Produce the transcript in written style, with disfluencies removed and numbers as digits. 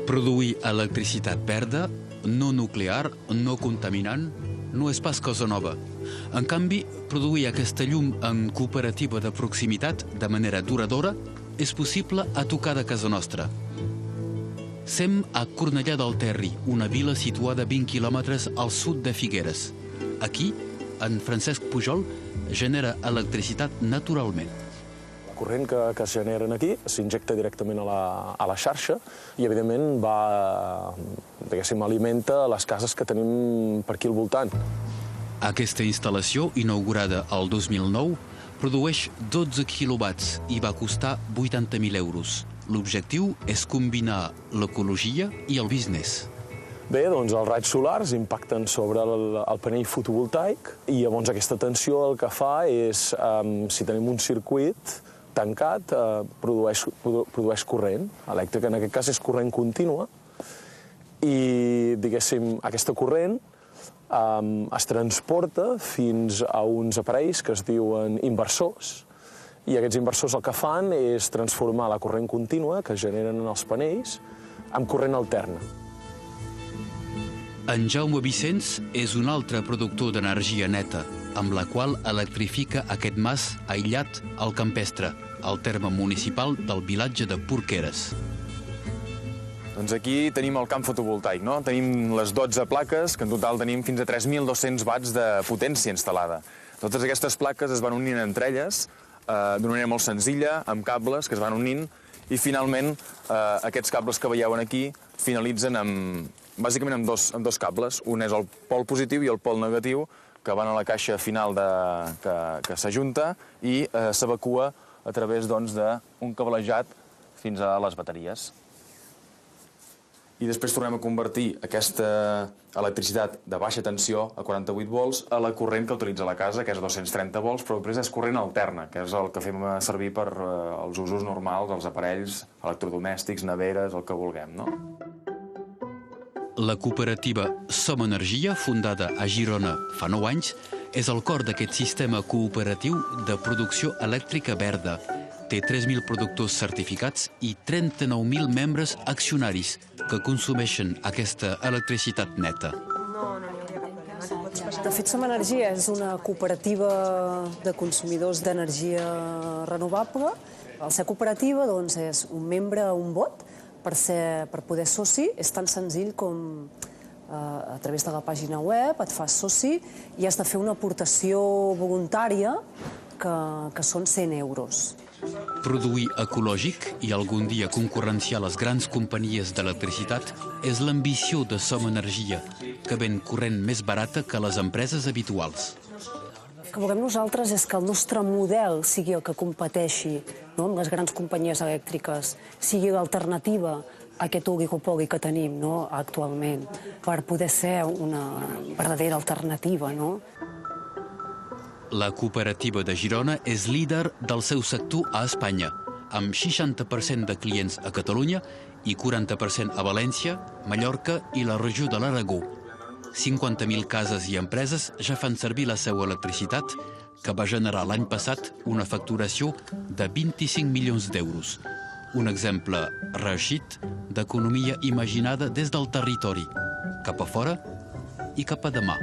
Produir electricitat verda, no nuclear, no contaminant, no és pas cosa nova. En canvi, produir aquesta llum en cooperativa de proximitat de manera duradora és possible a tocar de casa nostra. Sem a Cornellà del Terri, una vila situada a 20 quilòmetres al sud de Figueres. Aquí, en Francesc Pujol genera electricitat naturalment. La corrent que es genera aquí s'injecta directament a la xarxa i, evidentment, alimenta les cases que tenim per aquí al voltant. Aquesta instal·lació, inaugurada el 2009, produeix 12 quilowatts i va costar 80.000 euros. L'objectiu és combinar l'ecologia i el business. Bé, doncs els raigs solars impacten sobre el panell fotovoltaic i llavors aquesta tensió el que fa és, si tenim un circuit tancat, produeix corrent elèctrica, en aquest cas és corrent contínua, i, diguéssim, aquesta corrent es transporta fins a uns aparells que es diuen inversors, i aquests inversors el que fan és transformar la corrent contínua que es generen en els panells en corrent alterna. En Jaume Vicenç és un altre productor d'energia neta, amb la qual electrifica aquest mas aïllat al campestre, al terme municipal del vilatge de Porqueres. Doncs aquí tenim el camp fotovoltaic, no? Tenim les 12 plaques, que en total tenim fins a 3.200 watts de potència instal·lada. Totes aquestes plaques es van unint entre elles d'una manera molt senzilla, amb cables que es van unint, i finalment aquests cables que veieu aquí finalitzen bàsicament amb dos cables. Un és el pol positiu i el pol negatiu, que van a la caixa final que s'ajunta i s'evacua a través d'un cablejat fins a les bateries. I després tornem a convertir aquesta electricitat de baixa tensió, a 48 volts, a la corrent que utilitza la casa, que és 230 volts, però després és corrent alterna, que és el que fem servir per als usos normals, els aparells electrodomèstics, neveres, el que vulguem, no? La cooperativa Som Energia, fundada a Girona fa 9 anys, és el cor d'aquest sistema cooperatiu de producció elèctrica verda. Té 3.000 productors certificats i 39.000 membres accionaris que consumeixen aquesta electricitat neta. De fet, Som Energia és una cooperativa de consumidors d'energia renovable. Al ser cooperativa, doncs, és un membre, un vot. Per poder soci és tan senzill com a través de la pàgina web et fas soci i has de fer una aportació voluntària que són 100 euros. Produir ecològic i algun dia concurrenciar les grans companyies d'electricitat és l'ambició de Som Energia, que ven corrent més barata que les empreses habituals. El que volem nosaltres és que el nostre model sigui el que competeixi amb les grans companyies elèctriques, sigui l'alternativa a aquest oligopoli que tenim actualment, per poder ser una verdadera alternativa. La cooperativa de Girona és líder del seu sector a Espanya, amb 60% de clients a Catalunya i 40% a València, Mallorca i la regió de l'Aragó. 50.000 cases i empreses ja fan servir la seva electricitat, que va generar l'any passat una facturació de 25 milions d'euros. Un exemple reeixit d'economia imaginada des del territori, cap a fora i cap a demà.